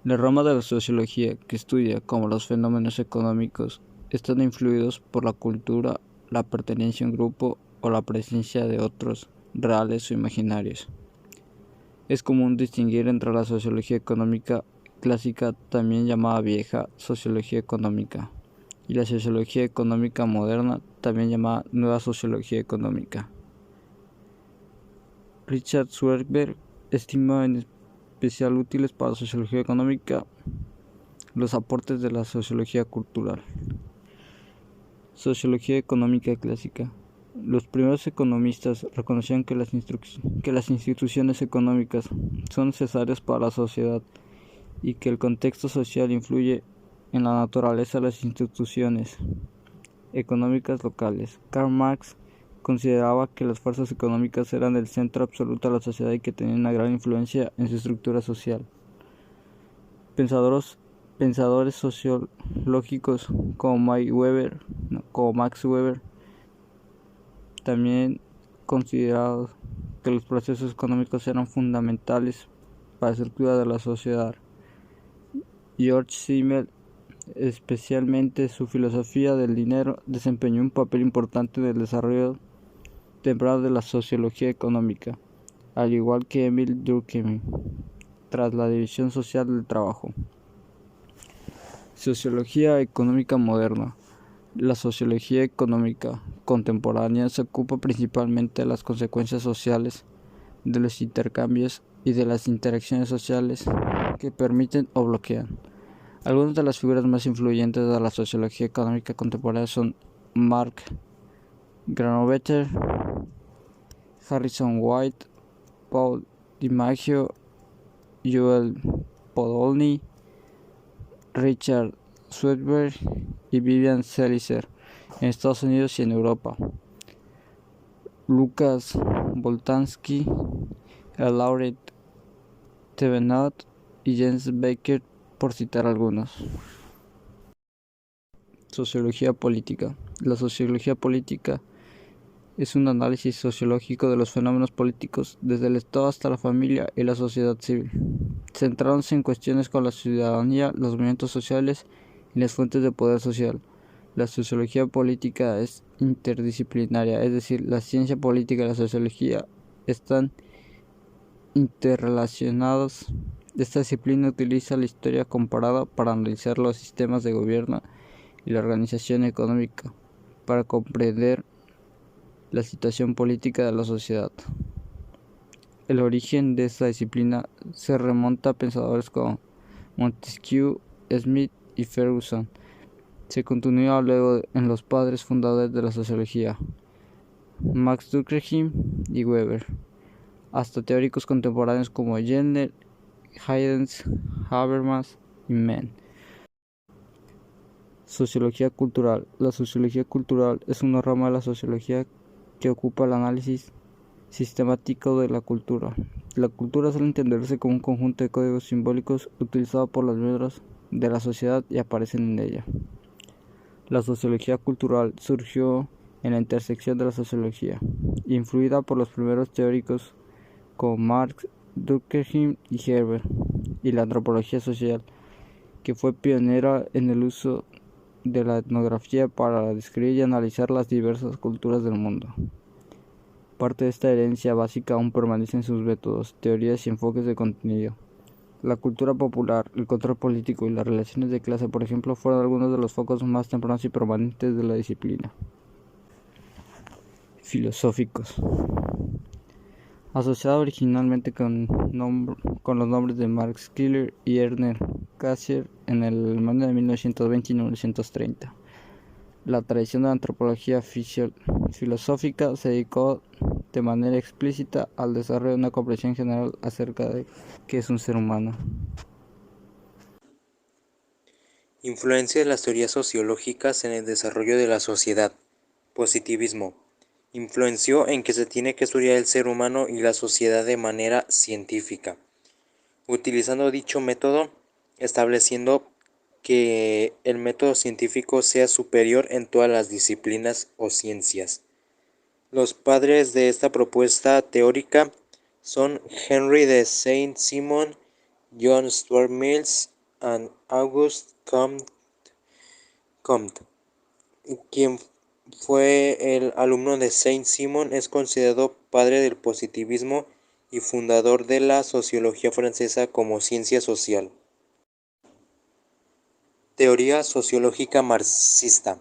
La rama de la sociología que estudia cómo los fenómenos económicos están influidos por la cultura, la pertenencia a un grupo o la presencia de otros, reales o imaginarios. Es común distinguir entre la sociología económica clásica, también llamada vieja sociología económica, y la sociología económica moderna, también llamada nueva sociología económica. Richard Swerberg estima en especial útiles para la sociología económica los aportes de la sociología cultural. Sociología económica clásica. Los primeros economistas reconocían que las instituciones económicas son necesarias para la sociedad y que el contexto social influye en la naturaleza de las instituciones económicas locales. Karl Marx consideraba que las fuerzas económicas eran el centro absoluto de la sociedad y que tenían una gran influencia en su estructura social. Pensadores sociológicos como Max Weber también consideraron que los procesos económicos eran fundamentales para la estructura de la sociedad. George Simmel, especialmente su filosofía del dinero, desempeñó un papel importante en el desarrollo temprano de la sociología económica, al igual que Emil Durkheim, tras la división social del trabajo. Sociología económica moderna. La sociología económica contemporánea se ocupa principalmente de las consecuencias sociales, de los intercambios y de las interacciones sociales que permiten o bloquean. Algunas de las figuras más influyentes de la sociología económica contemporánea son Mark Granovetter, Harrison White, Paul DiMaggio, Joel Podolny, Richard Swerberg y Vivian Zelizer en Estados Unidos y en Europa, Lucas Boltanski, Laurent Thevenot y James Baker, por citar algunos. Sociología política. La sociología política es un análisis sociológico de los fenómenos políticos desde el Estado hasta la familia y la sociedad civil, centrándose en cuestiones como la ciudadanía, los movimientos sociales y las fuentes de poder social. La sociología política es interdisciplinaria, es decir, la ciencia política y la sociología están interrelacionados. Esta disciplina utiliza la historia comparada para analizar los sistemas de gobierno y la organización económica para comprender la situación política de la sociedad. El origen de esta disciplina se remonta a pensadores como Montesquieu, Smith y Ferguson. Se continúa luego en los padres fundadores de la sociología, Max Durkheim y Weber, hasta teóricos contemporáneos como Jenner, Haynes, Habermas y Mann. Sociología cultural. La sociología cultural es una rama de la sociología que ocupa el análisis sistemático de la cultura. La cultura suele entenderse como un conjunto de códigos simbólicos utilizados por los miembros de la sociedad y aparecen en ella. La sociología cultural surgió en la intersección de la sociología, influida por los primeros teóricos como Marx, Durkheim y Herder, y la antropología social, que fue pionera en el uso de la etnografía para describir y analizar las diversas culturas del mundo. Parte de esta herencia básica aún permanece en sus métodos, teorías y enfoques de contenido. La cultura popular, el control político y las relaciones de clase, por ejemplo, fueron algunos de los focos más tempranos y permanentes de la disciplina. Filosóficos. Asociada originalmente con los nombres de Max Scheler y Ernest Cassirer en el Alemania de 1920 y 1930. La tradición de la antropología filosófica se dedicó de manera explícita al desarrollo de una comprensión general acerca de qué es un ser humano. Influencia de las teorías sociológicas en el desarrollo de la sociedad. Positivismo. Influenció en que se tiene que estudiar el ser humano y la sociedad de manera científica, utilizando dicho método, estableciendo que el método científico sea superior en todas las disciplinas o ciencias. Los padres de esta propuesta teórica son Henry de Saint-Simon, John Stuart Mills and Auguste Comte, quien fue el alumno de Saint-Simon, es considerado padre del positivismo y fundador de la sociología francesa como ciencia social. Teoría sociológica marxista.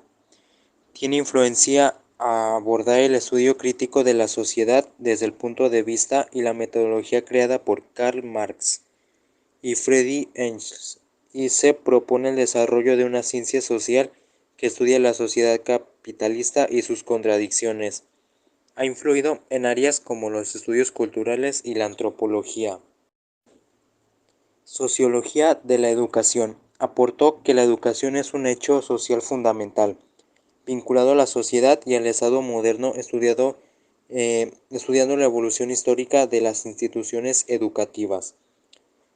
Tiene influencia a abordar el estudio crítico de la sociedad desde el punto de vista y la metodología creada por Karl Marx y Friedrich Engels, y se propone el desarrollo de una ciencia social que estudia la sociedad capitalista y sus contradicciones. Ha influido en áreas como los estudios culturales y la antropología. Sociología de la educación. Aportó que la educación es un hecho social fundamental, vinculado a la sociedad y al Estado moderno, estudiando la evolución histórica de las instituciones educativas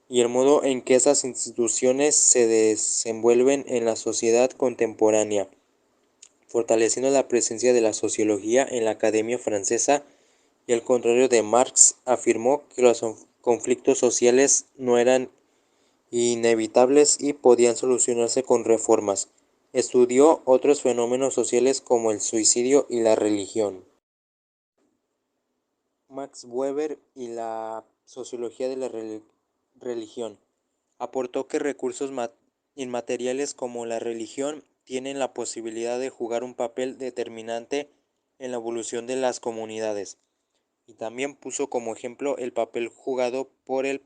y el modo en que esas instituciones se desenvuelven en la sociedad contemporánea, fortaleciendo la presencia de la sociología en la Academia Francesa, y al contrario de Marx, afirmó que los conflictos sociales no eran inevitables y podían solucionarse con reformas. Estudió otros fenómenos sociales como el suicidio y la religión. Max Weber y la sociología de la religión. Aportó que recursos inmateriales como la religión tienen la posibilidad de jugar un papel determinante en la evolución de las comunidades, y también puso como ejemplo el papel jugado por el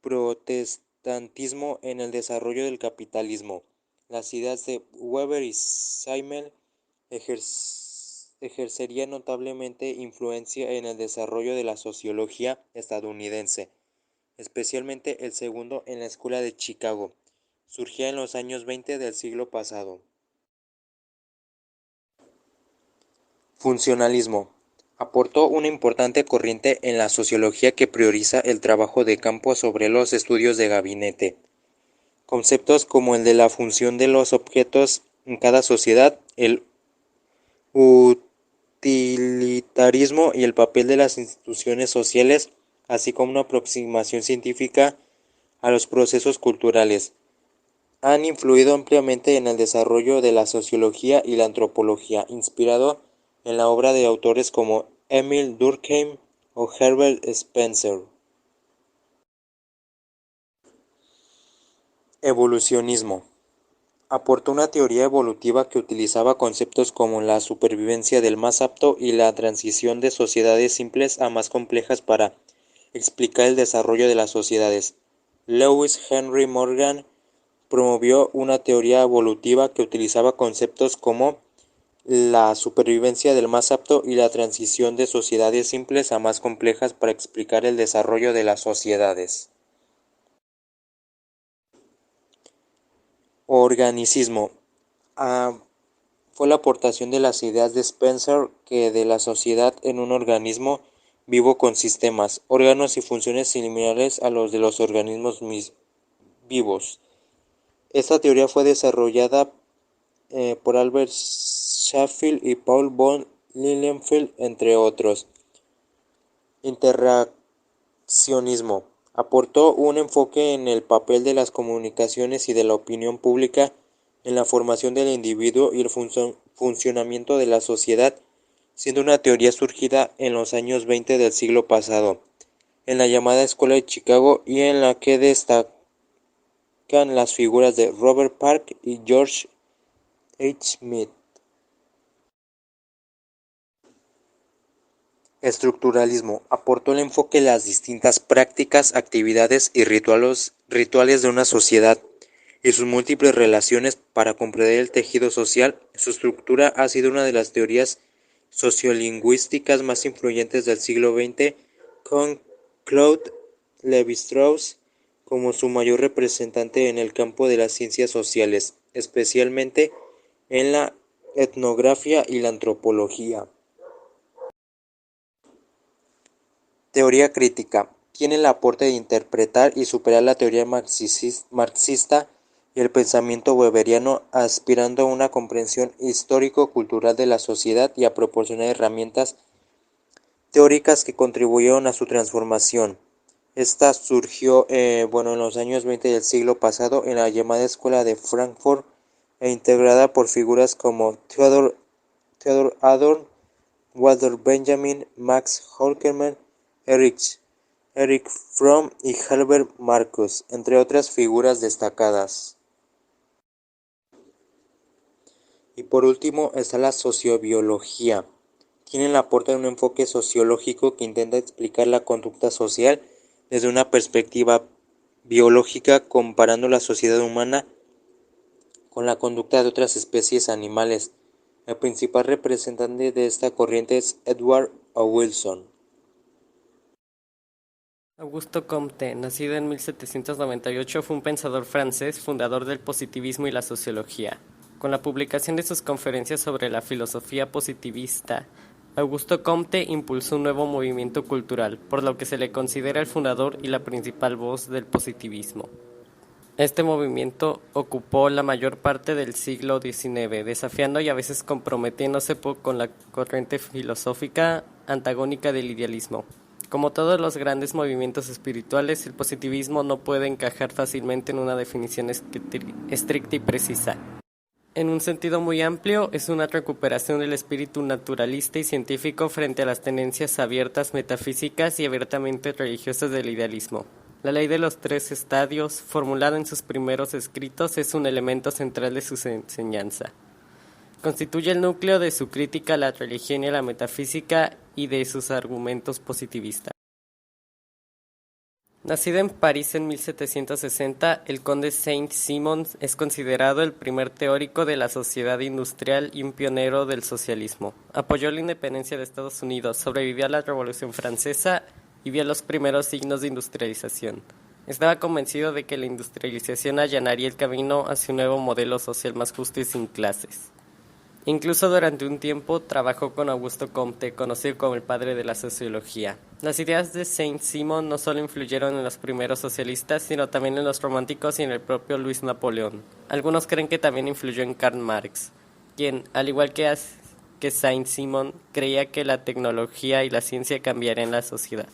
protestantismo en el desarrollo del capitalismo. Las ideas de Weber y Simmel ejercerían notablemente influencia en el desarrollo de la sociología estadounidense, especialmente el segundo en la Escuela de Chicago. Surgía en los años 20 del siglo pasado. Funcionalismo. Aportó una importante corriente en la sociología que prioriza el trabajo de campo sobre los estudios de gabinete. Conceptos como el de la función de los objetos en cada sociedad, el utilitarismo y el papel de las instituciones sociales, así como una aproximación científica a los procesos culturales, han influido ampliamente en el desarrollo de la sociología y la antropología, inspirado en la obra de autores como Emile Durkheim o Herbert Spencer. Evolucionismo. Aportó una teoría evolutiva que utilizaba conceptos como la supervivencia del más apto y la transición de sociedades simples a más complejas para explicar el desarrollo de las sociedades. Lewis Henry Morgan promovió una teoría evolutiva que utilizaba conceptos como la supervivencia del más apto y la transición de sociedades simples a más complejas para explicar el desarrollo de las sociedades. Organicismo. Fue la aportación de las ideas de Spencer que de la sociedad en un organismo vivo con sistemas, órganos y funciones similares a los de los organismos vivos. Esta teoría fue desarrollada por Albert Sheffield y Paul von Lilienfeld, entre otros. Interaccionismo. Aportó un enfoque en el papel de las comunicaciones y de la opinión pública en la formación del individuo y el funcionamiento de la sociedad, siendo una teoría surgida en los años 20 del siglo pasado, en la llamada Escuela de Chicago, y en la que destacan las figuras de Robert Park y George H. Smith. Estructuralismo. Aportó el enfoque en las distintas prácticas, actividades y rituales de una sociedad y sus múltiples relaciones para comprender el tejido social. Su estructura ha sido una de las teorías sociolingüísticas más influyentes del siglo XX, con Claude Lévi-Strauss como su mayor representante en el campo de las ciencias sociales, especialmente en la etnografía y la antropología. Teoría crítica. Tiene el aporte de interpretar y superar la teoría marxista y el pensamiento weberiano, aspirando a una comprensión histórico-cultural de la sociedad y a proporcionar herramientas teóricas que contribuyeron a su transformación. Esta surgió en los años 20 del siglo pasado en la llamada Escuela de Frankfurt e integrada por figuras como Theodor Adorno, Walter Benjamin, Max Horkheimer, Erich Fromm y Herbert Marcuse, entre otras figuras destacadas. Y por último está la sociobiología. Tiene el aporte de un enfoque sociológico que intenta explicar la conducta social desde una perspectiva biológica, comparando la sociedad humana con la conducta de otras especies animales. El principal representante de esta corriente es Edward O. Wilson. Augusto Comte, nacido en 1798, fue un pensador francés, fundador del positivismo y la sociología. Con la publicación de sus conferencias sobre la filosofía positivista, Augusto Comte impulsó un nuevo movimiento cultural, por lo que se le considera el fundador y la principal voz del positivismo. Este movimiento ocupó la mayor parte del siglo XIX, desafiando y a veces comprometiéndose con la corriente filosófica antagónica del idealismo. Como todos los grandes movimientos espirituales, el positivismo no puede encajar fácilmente en una definición estricta y precisa. En un sentido muy amplio, es una recuperación del espíritu naturalista y científico frente a las tendencias abiertas metafísicas y abiertamente religiosas del idealismo. La ley de los tres estadios, formulada en sus primeros escritos, es un elemento central de su enseñanza. Constituye el núcleo de su crítica a la religión y a la metafísica y de sus argumentos positivistas. Nacido en París en 1760, el conde Saint-Simon es considerado el primer teórico de la sociedad industrial y un pionero del socialismo. Apoyó la independencia de Estados Unidos, sobrevivió a la Revolución Francesa y vio los primeros signos de industrialización. Estaba convencido de que la industrialización allanaría el camino hacia un nuevo modelo social más justo y sin clases. Incluso durante un tiempo trabajó con Augusto Comte, conocido como el padre de la sociología. Las ideas de Saint-Simon no solo influyeron en los primeros socialistas, sino también en los románticos y en el propio Luis Napoleón. Algunos creen que también influyó en Karl Marx, quien, al igual que Saint-Simon, creía que la tecnología y la ciencia cambiarían la sociedad.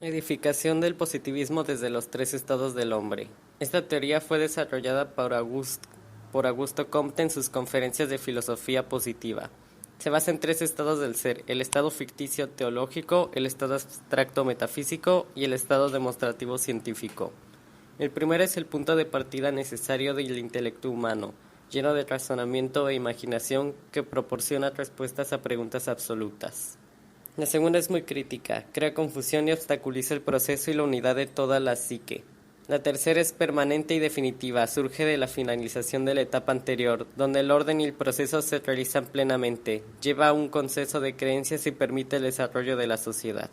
Edificación del positivismo desde los tres estados del hombre. Esta teoría fue desarrollada por Augusto Comte en sus conferencias de filosofía positiva. Se basa en tres estados del ser: el estado ficticio teológico, el estado abstracto metafísico y el estado demostrativo científico. El primero es el punto de partida necesario del intelecto humano, lleno de razonamiento e imaginación que proporciona respuestas a preguntas absolutas. La segunda es muy crítica, crea confusión y obstaculiza el proceso y la unidad de toda la psique. La tercera es permanente y definitiva, surge de la finalización de la etapa anterior, donde el orden y el proceso se realizan plenamente, lleva a un consenso de creencias y permite el desarrollo de la sociedad.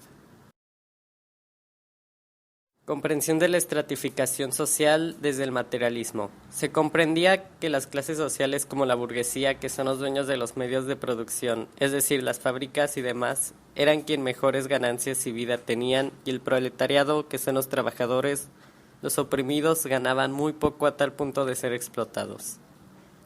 Comprensión de la estratificación social desde el materialismo. Se comprendía que las clases sociales como la burguesía, que son los dueños de los medios de producción, es decir, las fábricas y demás, eran quien mejores ganancias y vida tenían, y el proletariado, que son los trabajadores, los oprimidos, ganaban muy poco a tal punto de ser explotados.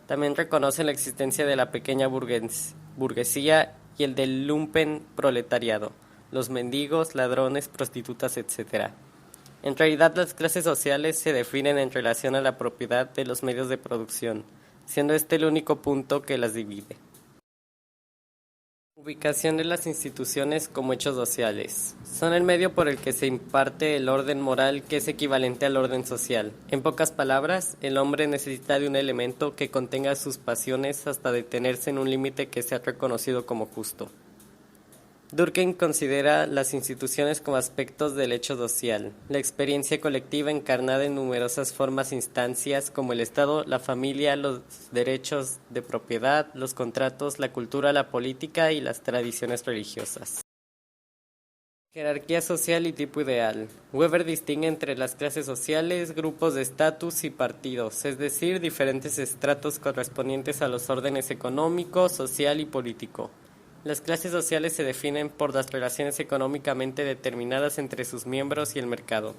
También reconocen la existencia de la pequeña burguesía y el del lumpen proletariado, los mendigos, ladrones, prostitutas, etc. En realidad, las clases sociales se definen en relación a la propiedad de los medios de producción, siendo este el único punto que las divide. Ubicación de las instituciones como hechos sociales. Son el medio por el que se imparte el orden moral, que es equivalente al orden social. En pocas palabras, el hombre necesita de un elemento que contenga sus pasiones hasta detenerse en un límite que sea reconocido como justo. Durkheim considera las instituciones como aspectos del hecho social, la experiencia colectiva encarnada en numerosas formas e instancias como el Estado, la familia, los derechos de propiedad, los contratos, la cultura, la política y las tradiciones religiosas. Jerarquía social y tipo ideal. Weber distingue entre las clases sociales, grupos de estatus y partidos, es decir, diferentes estratos correspondientes a los órdenes económico, social y político. Las clases sociales se definen por las relaciones económicamente determinadas entre sus miembros y el mercado.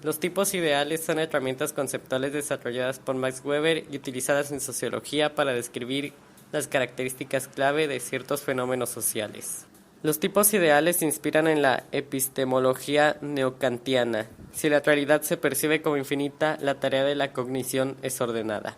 Los tipos ideales son herramientas conceptuales desarrolladas por Max Weber y utilizadas en sociología para describir las características clave de ciertos fenómenos sociales. Los tipos ideales se inspiran en la epistemología neokantiana. Si la realidad se percibe como infinita, la tarea de la cognición es ordenada.